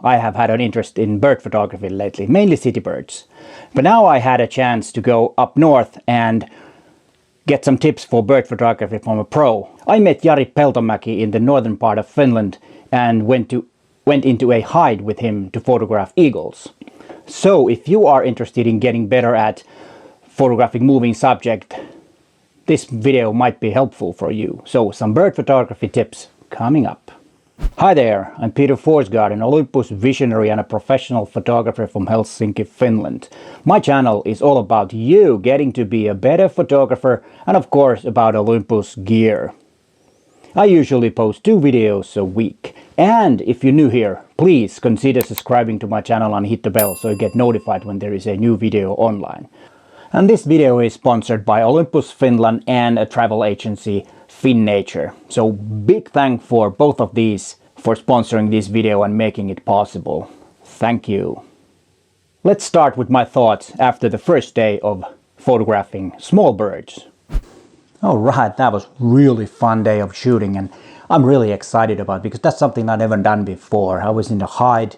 I have had an interest in bird photography lately, mainly city birds. But now I had a chance to go up north and get some tips for bird photography from a pro. I met Jari Peltomäki in the northern part of Finland and went into a hide with him to photograph eagles. So if you are interested in getting better at photographing moving subject, this video might be helpful for you. So some bird photography tips coming up. Hi there, I'm Peter Forsgaard, an Olympus visionary and a professional photographer from Helsinki, Finland. My channel is all about you getting to be a better photographer and of course about Olympus gear. I usually post 2 videos a week. And if you're new here, please consider subscribing to my channel and hit the bell so you get notified when there is a new video online. And this video is sponsored by Olympus Finland and a travel agency, FinNature. So big thank for both of these for sponsoring this video and making it possible. Thank you. Let's start with my thoughts after the first day of photographing small birds. All right, that was really fun day of shooting and I'm really excited about it because that's something I've never done before. I was in a hide,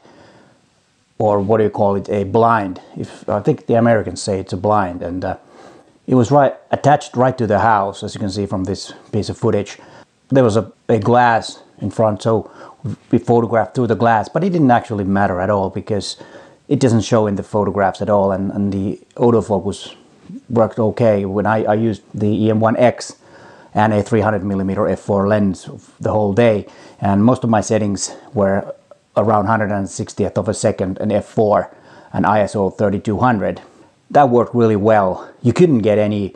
or what do you call it, a blind. I think the Americans say it's a blind, and it was attached right to the house, as you can see from this piece of footage. There was a glass in front, so we photographed through the glass, but it didn't actually matter at all because it doesn't show in the photographs at all, and the autofocus worked okay when I used the EM1X and a 300mm f4 lens the whole day, and most of my settings were around 160th of a second and f4 and ISO 3200. That worked really well. You couldn't get any,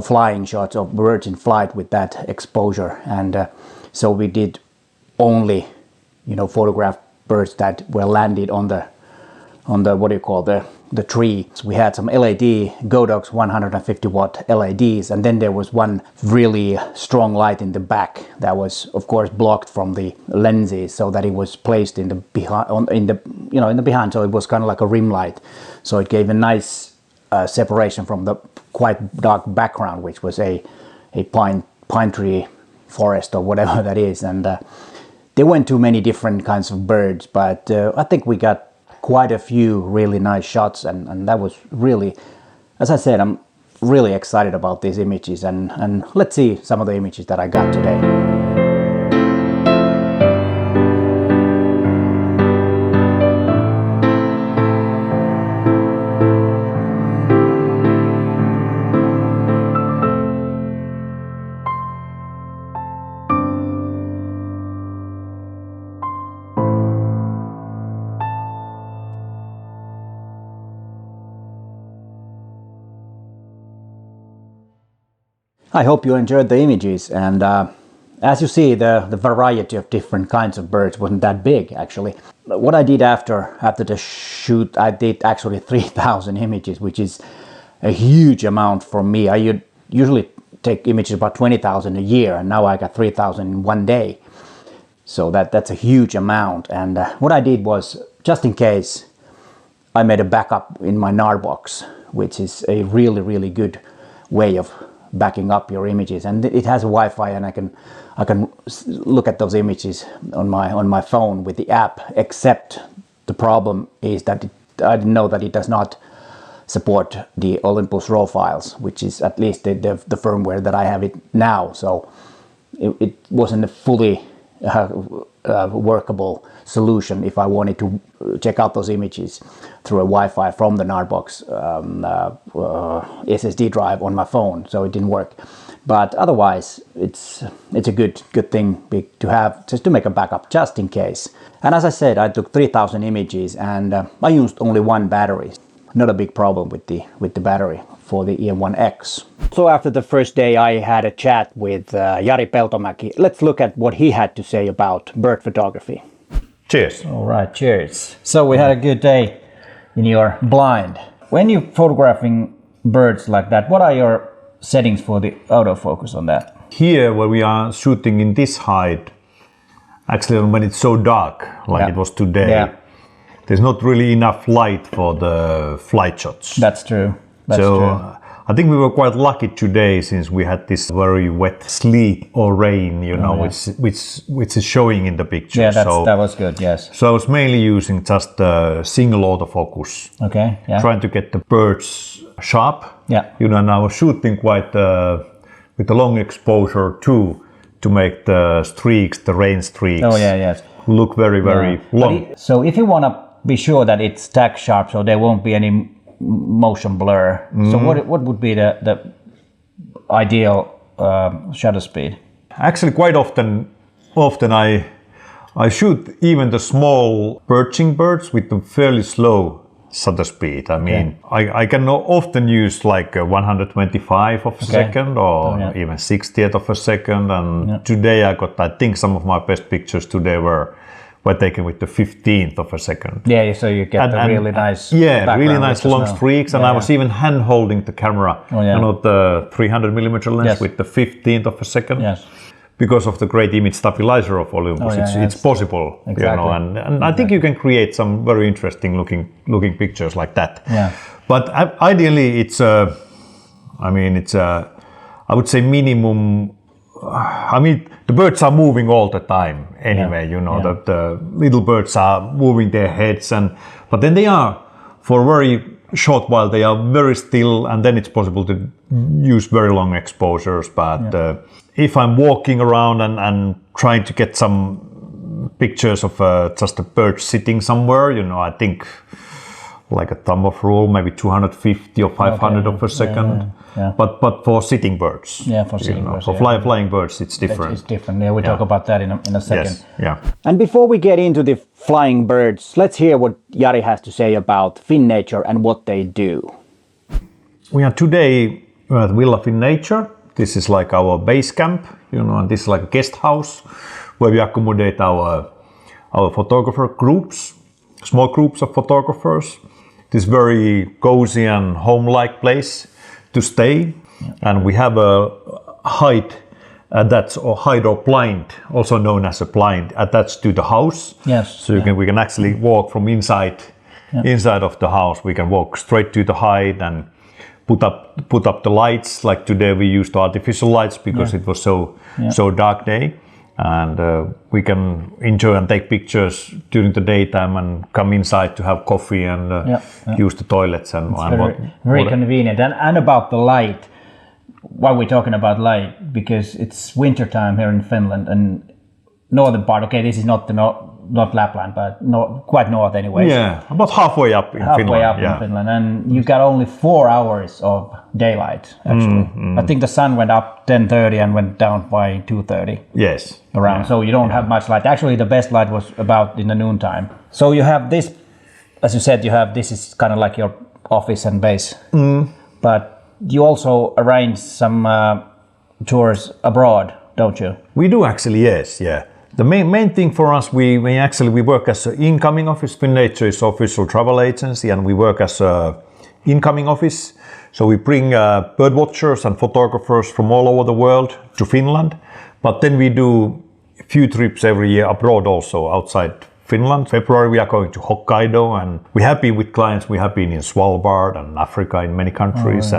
flying shots of birds in flight with that exposure, and so we did only, photograph birds that were landed on the what do you call the tree. So we had some LED Godox 150 watt LEDs, and then there was one really strong light in the back that was of course blocked from the lenses, so that it was placed in the behind, so it was kind of like a rim light, so it gave a nice separation from the quite dark background, which was a pine tree forest or whatever that is. And there weren't too many different kinds of birds, but I think we got quite a few really nice shots, and that was really, as I said, I'm really excited about these images, and let's see some of the images that I got today. I hope you enjoyed the images, and as you see, the variety of different kinds of birds wasn't that big actually. What I did after the shoot, I did actually 3,000 images, which is a huge amount for me. I usually take images about 20,000 a year, and now I got 3,000 in one day. So that's a huge amount, and what I did was, just in case, I made a backup in my NAR box, which is a really good way of backing up your images, and it has Wi-Fi, and I can look at those images on my phone with the app. Except the problem is that I didn't know that it does not support the Olympus RAW files, which is at least the firmware that I have it now. So it wasn't a fully workable solution if I wanted to check out those images through a Wi-Fi from the NARBox SSD drive on my phone, so it didn't work. But otherwise, it's a good thing to have, just to make a backup just in case. And as I said, I took 3,000 images, and I used only one battery. Not a big problem with the battery for the EM1X. So after the first day, I had a chat with Jari Peltomäki. Let's look at what he had to say about bird photography. Cheers. All right, cheers. So we had a good day in your blind. When you're photographing birds like that, what are your settings for the autofocus on that? Here, where we are shooting in this height, actually when it's so dark, like it was today, there's not really enough light for the flight shots. That's true. So I think we were quite lucky today since we had this very wet sleet or rain, which is showing in the picture. Yeah, that was good, yes. So I was mainly using just a single autofocus. Okay, yeah. Trying to get the birds sharp. Yeah. And I was shooting quite with a long exposure too, to make the streaks, the rain streaks, look very, very long. So if you want to be sure that it's tack sharp, so there won't be any motion blur. So what would be the ideal shutter speed? Actually, quite often I shoot even the small perching birds with a fairly slow shutter speed. I mean, I can often use like 125 of a second or even 60th of a second. And today I think some of my best pictures today were taken with the 15th of a second. Yeah, so you get the really nice really nice long streaks. And I was even hand holding the camera, the 300mm lens with the 15th of a second. Yes. Because of the great image stabilizer of Olympus, it's possible, and I think you can create some very interesting looking pictures like that. Yeah. But ideally, I would say minimum. The birds are moving all the time anyway. The little birds are moving their heads, but then they are for a very short while they are very still, and then it's possible to use very long exposures. But if I'm walking around and trying to get some pictures of just a bird sitting somewhere, I think like a thumb of rule, maybe 250 or 500 of a second. Yeah. But for sitting birds, for sitting birds, for flying birds, it's different. It's different. Yeah, we'll talk about that in a second. Yes. Yeah. And before we get into the flying birds, let's hear what Jari has to say about FinNature and what they do. We are today at Villa FinNature. This is like our base camp, and this is like a guest house where we accommodate our photographer groups, small groups of photographers. This very cozy and home-like place to stay, and we have a hide or blind, also known as a blind, attached to the house. Yes. So we can actually walk from inside of the house. We can walk straight to the hide and put up the lights. Like today we used artificial lights because it was so dark day, and we can enjoy and take pictures during the daytime and come inside to have coffee and use the toilets and very convenient. And about the light, why we're talking about light, because it's winter time here in Finland and northern part. Okay, this is not Lapland, but quite north anyway. Yeah, about halfway up in Finland, and you got only 4 hours of daylight. Actually, I think the sun went up 10:30 and went down by 2:30. Yes, around. So you don't have much light. Actually, the best light was about in the noontime. So you have this, as you said, this is kind of like your office and base. But you also arrange some tours abroad, don't you? We do actually, yes, yeah. The main thing for us, we work as an incoming office. FinNature is official travel agency, and we work as an incoming office. So we bring bird watchers and photographers from all over the world to Finland. But then we do a few trips every year abroad also, outside Finland. February we are going to Hokkaido, and we have been with clients. We have been in Svalbard and Africa in many countries,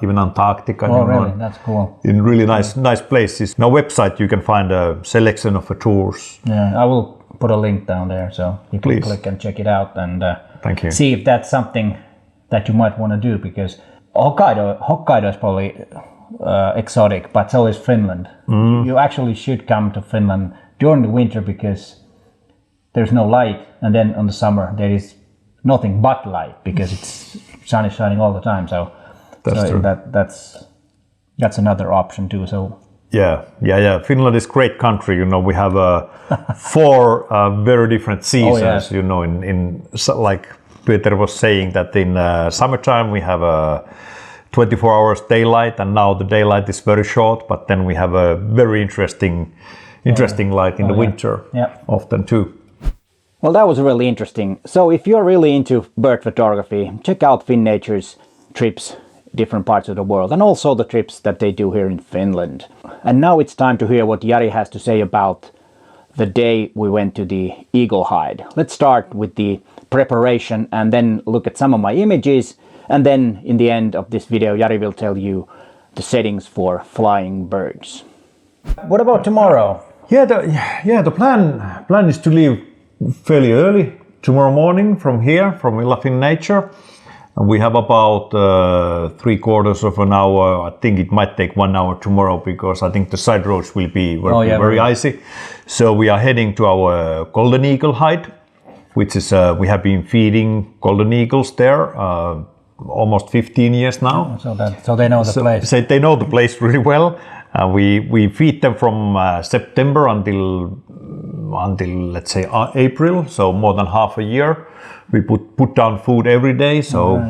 even Antarctica. Really? That's cool. In really nice places. On our website you can find a selection of tours. Yeah, I will put a link down there, so you can click and check it out and thank you. See if that's something that you might want to do, because Hokkaido is probably exotic, but so is Finland. You actually should come to Finland during the winter because there's no light, and then on the summer there is nothing but light because it's sun is shining all the time. So that's true. That's another option too. So yeah. Finland is a great country. We have 4 very different seasons. In like Peter was saying that in summertime we have 24 hours daylight, and now the daylight is very short. But then we have a very interesting light in the winter often too. Well, that was really interesting. So if you're really into bird photography, check out FinNature's trips, different parts of the world, and also the trips that they do here in Finland. And now it's time to hear what Jari has to say about the day we went to the eagle hide. Let's start with the preparation and then look at some of my images And then in the end of this video, Jari will tell you the settings for flying birds. What about tomorrow? The plan is to leave fairly early tomorrow morning from here, from We Love in Nature. And we have about 3/4 of an hour. I think it might take 1 hour tomorrow because I think the side roads will be very icy. So we are heading to our golden eagle hide, which is we have been feeding golden eagles there almost 15 years now. So they know the place. So they know the place really well. We feed them from September until let's say April, so more than half a year. We put down food every day, so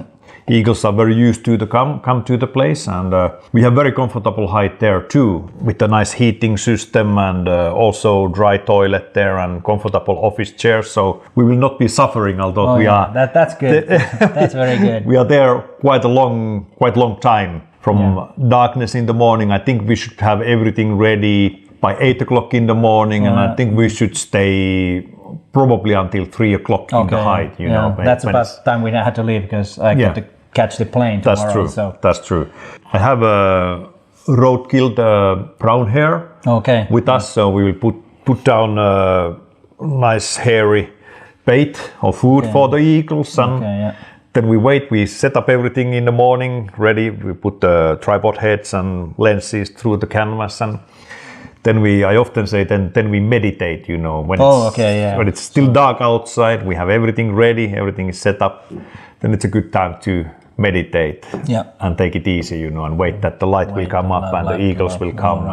eagles are very used to come to the place, and we have very comfortable hide there too, with a nice heating system and also dry toilet there and comfortable office chairs. So we will not be suffering, although we are. That's good. That's very good. We are there quite long time. From darkness in the morning, I think we should have everything ready by 8 o'clock in the morning, and I think we should stay probably until 3 o'clock in the hide. You know, that's about the time we had to leave because I got to catch the plane tomorrow. That's true. So. That's true. I have a road-killed brown hare with us, so we will put down a nice hairy bait or food for the eagles, and then we wait. We set up everything in the morning ready. We put the tripod heads and lenses through the canvas, and then I often say then we meditate, you know, when it's still dark outside, we have everything ready, everything is set up, then it's a good time to meditate and take it easy, you know, and wait that the light will come up and the eagles will come.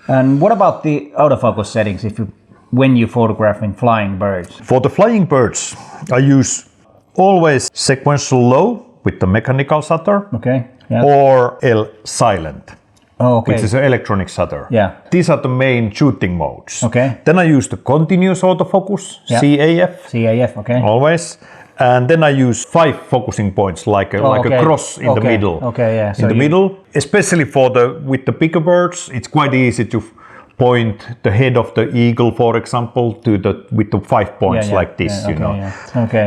And what about the autofocus settings when you photographing flying birds? For the flying birds, I use always sequential low with the mechanical shutter or L silent, which is an electronic shutter. These are the main shooting modes. Then I use the continuous autofocus, CAF, always. And then I use 5 focusing points, like a cross in the middle. In the middle, especially with the bigger birds, it's quite easy to point the head of the eagle, for example, with the 5 points like this, you know.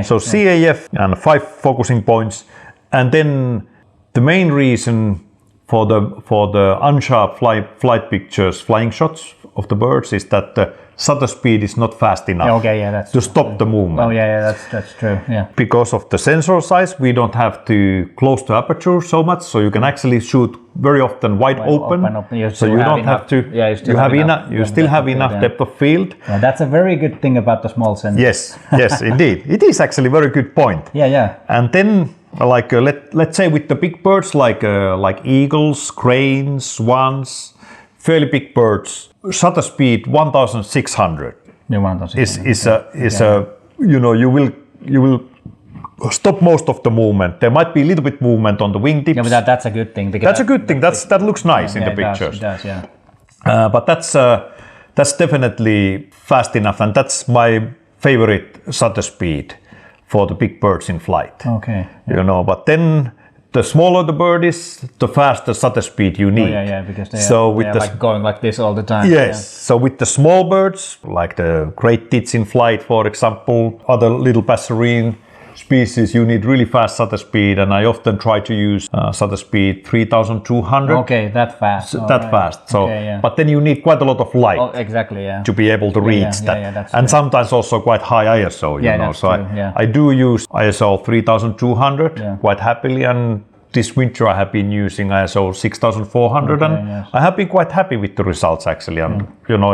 So CAF and 5 focusing points, and then the main reason for the unsharp flight pictures, flying shots of the birds, is that the shutter speed is not fast enough to stop the movement. That's true. Because of the sensor size, we don't have to close the aperture so much, so you can actually shoot very often wide open. So you don't have to. You still have enough depth of field. That's a very good thing about the small sensor. Yes, indeed. It is actually a very good point. And then, let's say with the big birds like eagles, cranes, swans, fairly big birds, shutter speed 1600 is you know, you will stop most of the movement. There might be a little bit movement on the wingtips. But that's a good thing. That's a good thing. That looks nice in the pictures. It does, but that's definitely fast enough, and that's my favorite shutter speed for the big birds in flight. You know, but then the smaller the bird is, the faster shutter speed you need. Because they are like going like this all the time. So with the small birds, like the great tits in flight, for example, other little passerine species, you need really fast shutter speed, and I often try to use shutter speed 3200. That fast. Fast. So, but then you need quite a lot of light. To be able to reach that, and sometimes also quite high ISO. You know, so I do use ISO 3200 quite happily, and this winter I have been using ISO 6400, and I have been quite happy with the results actually. And you know,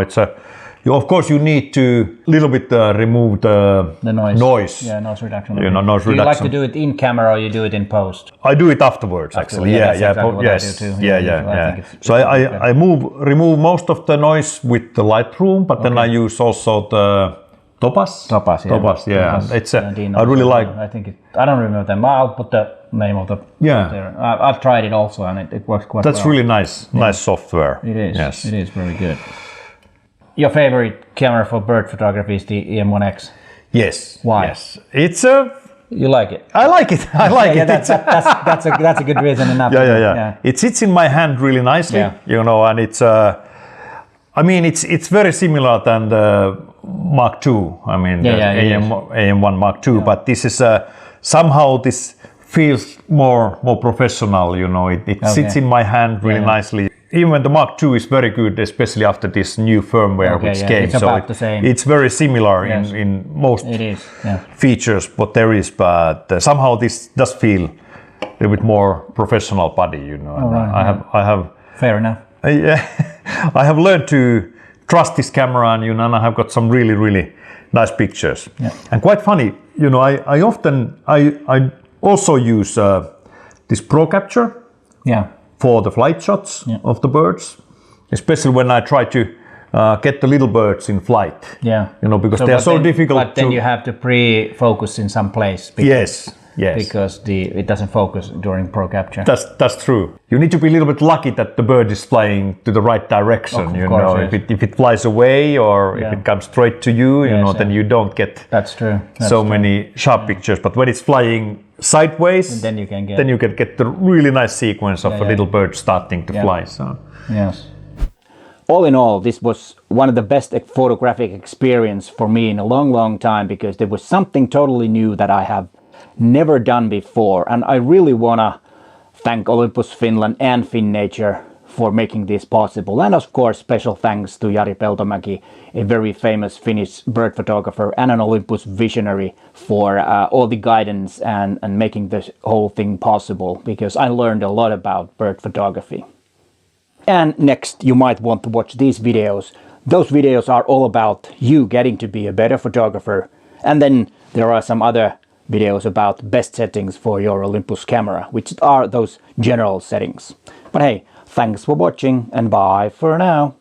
of course you need to little bit remove the noise. Yeah, noise reduction. You know, noise do you reduction. like to do it in camera or you do it in post? I do it afterwards actually. Yeah, Yes. exactly Yeah. So I remove most of the noise with the Lightroom, but then I use also the Topaz. Yeah. It's I really like. I think I don't remember them. I'll put the name of the. Yeah. There. I've tried it also, and it works quite well. That's really nice software. It is. Yes. It is very good. Your favorite camera for bird photography is the EM1X. Yes. Why? Yes. It's a. You like it? I like it. I like it. That's a good reason enough. Yeah. It sits in my hand really nicely. Yeah. You know, and it's. I mean, it's very similar than the Mark II. I mean, the AM1 Mark II. But this is somehow this feels more professional. You know, it sits in my hand really nicely. Even the Mark II is very good, especially after this new firmware which came. It's about the same. It's very similar in most features, what there is, but somehow this does feel a little bit more professional body, you know. I have. Fair enough. I have learned to trust this camera, and you know, and I have got some really nice pictures. Yeah. And quite funny, you know, I often also use this Pro Capture. Yeah. For the flight shots of the birds, especially when I try to get the little birds in flight. Yeah, you know, because they are so difficult. But then you have to pre-focus in some place. Yes. Because it doesn't focus during Pro Capture. That's true. You need to be a little bit lucky that the bird is flying to the right direction. Of course, know, if it flies away or if it comes straight to you, you know, then you don't get. That's true. Many sharp pictures. But when it's flying sideways, and then you can get the really nice sequence of a little bird starting to fly. So. Yes. All in all, this was one of the best photographic experience for me in a long time, because there was something totally new that I have never done before, and I really wanna thank Olympus Finland and FinNature for making this possible. And of course, special thanks to Jari Peltomäki, a very famous Finnish bird photographer and an Olympus visionary, for all the guidance and making this whole thing possible, because I learned a lot about bird photography. And next, you might want to watch these videos. Those videos are all about you getting to be a better photographer. And then there are some other videos about best settings for your Olympus camera, which are those general settings. But hey, thanks for watching, and bye for now.